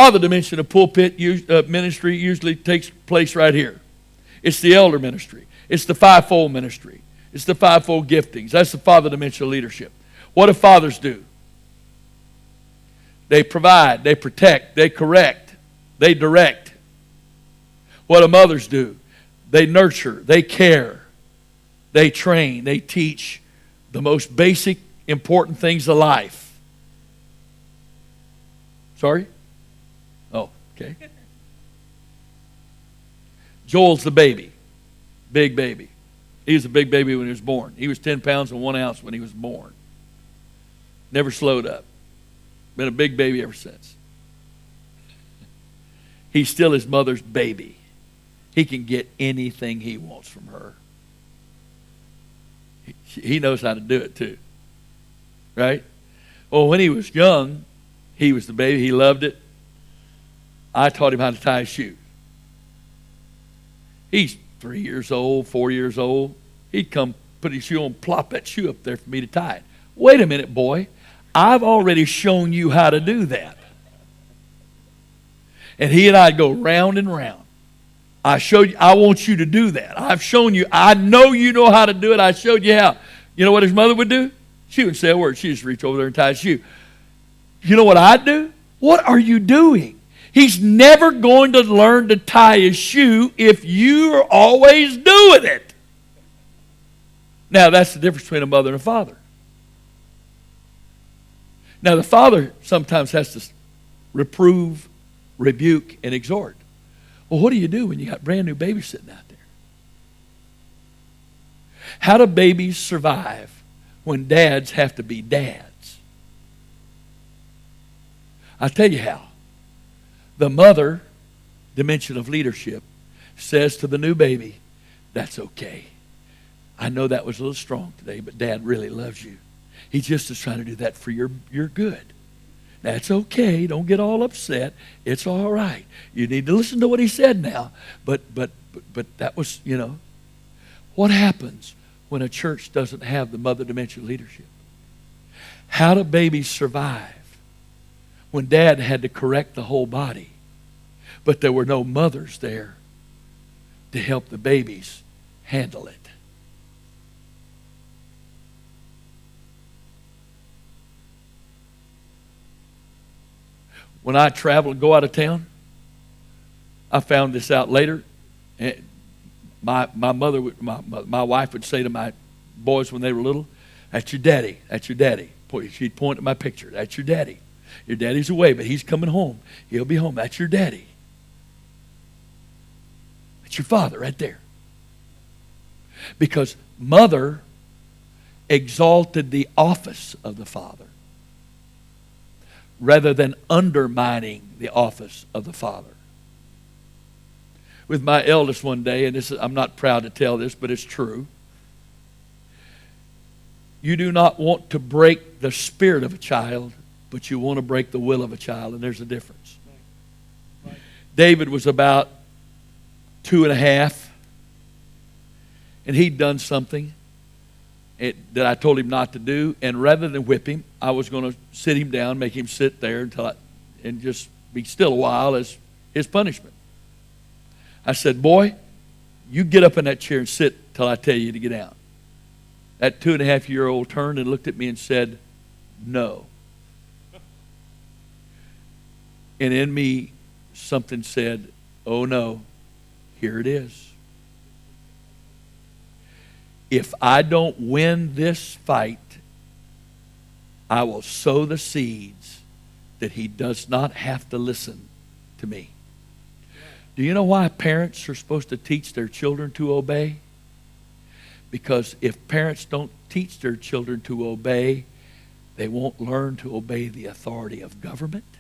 father dimension of pulpit ministry usually takes place right here. It's the elder ministry. It's the fivefold ministry. It's the fivefold giftings. That's the father dimension of leadership. What do fathers do? They provide, they protect, they correct, they direct. What do mothers do? They nurture, they care, they train, they teach the most basic, important things of life. Sorry? Oh, okay. Joel's the baby. Big baby. He was a big baby when he was born. He was 10 pounds and 1 ounce when he was born. Never slowed up. Been a big baby ever since. He's still his mother's baby. He can get anything he wants from her. He knows how to do it too. Right? Well, when he was young, he was the baby. He loved it. I taught him how to tie a shoe. He's 3 years old, 4 years old. He'd come put his shoe on, plop that shoe up there for me to tie it. Wait a minute, boy. I've already shown you how to do that. And he and I'd go round and round. I showed you, I want you to do that. I've shown you, I know you know how to do it. I showed you how. You know what his mother would do? She wouldn't say a word. She'd just reach over there and tie his shoe. You know what I'd do? What are you doing? He's never going to learn to tie his shoe if you're always doing it. Now, that's the difference between a mother and a father. Now, the father sometimes has to reprove, rebuke, and exhort. Well, what do you do when you got brand new babies sitting out there? How do babies survive when dads have to be dads? I'll tell you how. The mother dimension of leadership says to the new baby, that's okay. I know that was a little strong today, but Dad really loves you. He just is trying to do that for your good. That's okay. Don't get all upset. It's all right. You need to listen to what he said now. But that was, what happens when a church doesn't have the mother dimension leadership? How do babies survive when Dad had to correct the whole body, but there were no mothers there to help the babies handle it? When I travel and go out of town, I found this out later. My wife would say to my boys when they were little, "That's your daddy. That's your daddy." She'd point at my picture. "That's your daddy. Your daddy's away, but he's coming home. He'll be home. That's your daddy. That's your father right there." Because mother exalted the office of the father rather than undermining the office of the father. With my eldest one day, and I'm not proud to tell this, but it's true. You do not want to break the spirit of a child, but you want to break the will of a child, and there's a difference. Right. David was about 2.5, and he'd done something that I told him not to do, and rather than whip him, I was going to sit him down, make him sit there and just be still a while as his punishment. I said, "Boy, you get up in that chair and sit till I tell you to get down." That 2.5-year-old turned and looked at me and said, "No." And in me, something said, "Oh no, here it is. If I don't win this fight, I will sow the seeds that he does not have to listen to me." Do you know why parents are supposed to teach their children to obey? Because if parents don't teach their children to obey, they won't learn to obey the authority of government,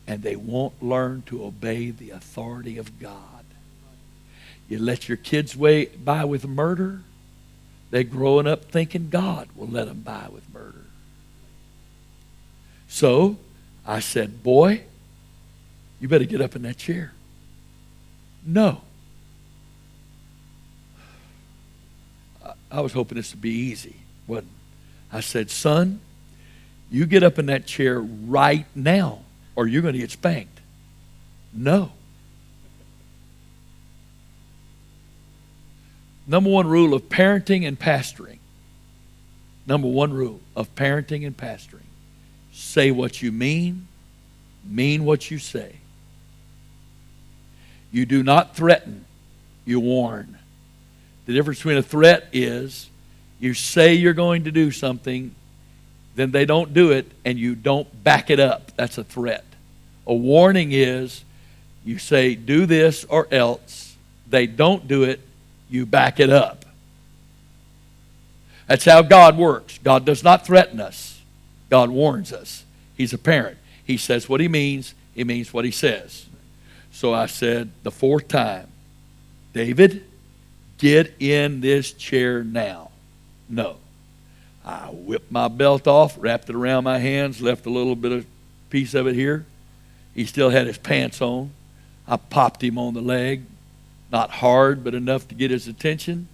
and they won't learn to obey the authority of God. You let your kids by with murder, they're growing up thinking God will let them by with murder. So I said, "Boy, you better get up in that chair." No. I was hoping this would be easy. Wasn't. I said, "Son, you get up in that chair right now, or you're going to get spanked." No. Number one rule of parenting and pastoring. Number one rule of parenting and pastoring. Say what you mean what you say. You do not threaten, you warn. The difference between a threat is you say you're going to do something, then they don't do it, and you don't back it up. That's a threat. A warning is you say, do this or else. They don't do it, you back it up. That's how God works. God does not threaten us. God warns us. He's a parent. He says what he means what he says. So I said the fourth time, David, get in this chair now. No. I whipped my belt off, wrapped it around my hands, left a little bit of piece of it here. He still had his pants on. I popped him on the leg, not hard, but enough to get his attention.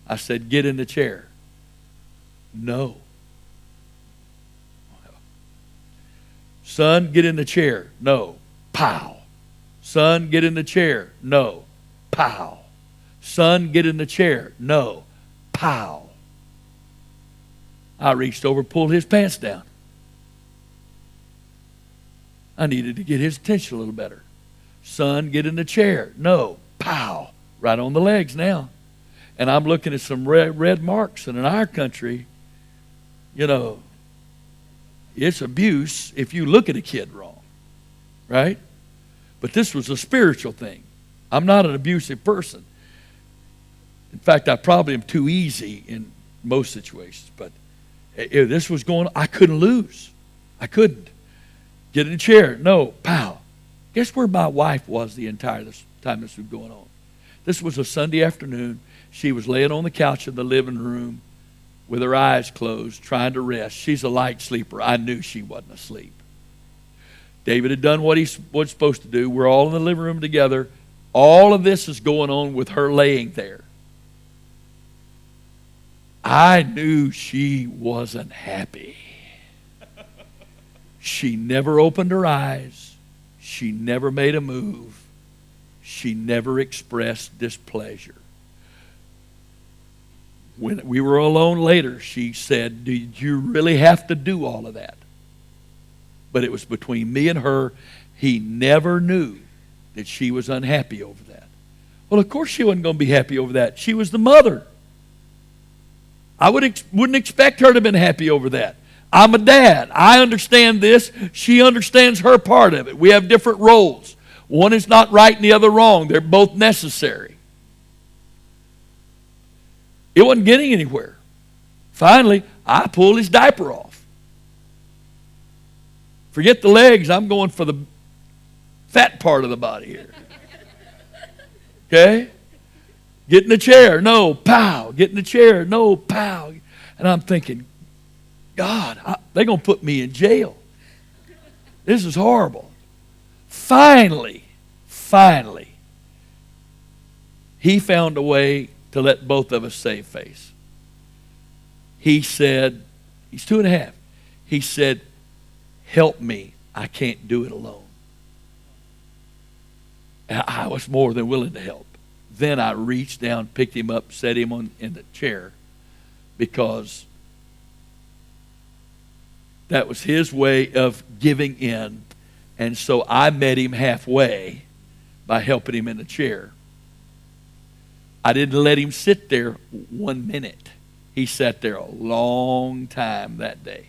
I said, get in the chair. No. Son, get in the chair. No. Pow. Son, get in the chair. No. Pow. Son, get in the chair. No. Pow. I reached over, pulled his pants down. I needed to get his attention a little better. Son, get in the chair. No. Pow. Right on the legs now. And I'm looking at some red marks. And in our country, you know, it's abuse if you look at a kid wrong. Right? But this was a spiritual thing. I'm not an abusive person. In fact, I probably am too easy in most situations. But if this was going on, I couldn't lose. I couldn't. Get in the chair. No. Pow. Guess where my wife was the entire time this was going on? This was a Sunday afternoon. She was laying on the couch in the living room with her eyes closed, trying to rest. She's a light sleeper. I knew she wasn't asleep. David had done what he was supposed to do. We're all in the living room together. All of this is going on with her laying there. I knew she wasn't happy. She never opened her eyes. She never made a move. She never expressed displeasure. When we were alone later, she said, did you really have to do all of that? But it was between me and her. He never knew that she was unhappy over that. Well, of course she wasn't going to be happy over that. She was the mother. I wouldn't expect her to have been happy over that. I'm a dad. I understand this. She understands her part of it. We have different roles. One is not right and the other wrong. They're both necessary. It wasn't getting anywhere. Finally, I pulled his diaper off. Forget the legs. I'm going for the fat part of the body here. Okay? Get in the chair. No. Pow. Get in the chair. No. Pow. And I'm thinking, God, they're going to put me in jail. This is horrible. Finally, he found a way to let both of us save face. He said, he's 2.5. He said, help me. I can't do it alone. And I was more than willing to help. Then I reached down, picked him up, set him in the chair, because that was his way of giving in. And so I met him halfway by helping him in the chair. I didn't let him sit there 1 minute. He sat there a long time that day.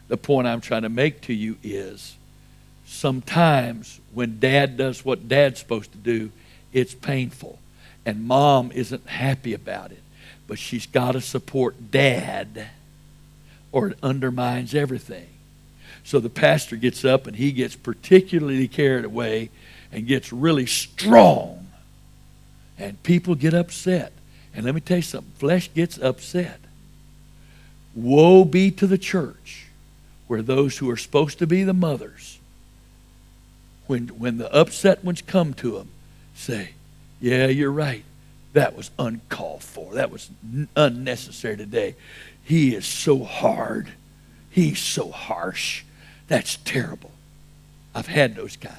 The point I'm trying to make to you is sometimes when dad does what dad's supposed to do, it's painful. And mom isn't happy about it. But she's got to support dad or it undermines everything. So the pastor gets up and he gets particularly carried away and gets really strong. And people get upset. And let me tell you something. Flesh gets upset. Woe be to the church where those who are supposed to be the mothers, when the upset ones come to them, say, yeah, you're right. That was uncalled for. That was unnecessary today. He is so hard. He's so harsh. That's terrible. I've had those kinds.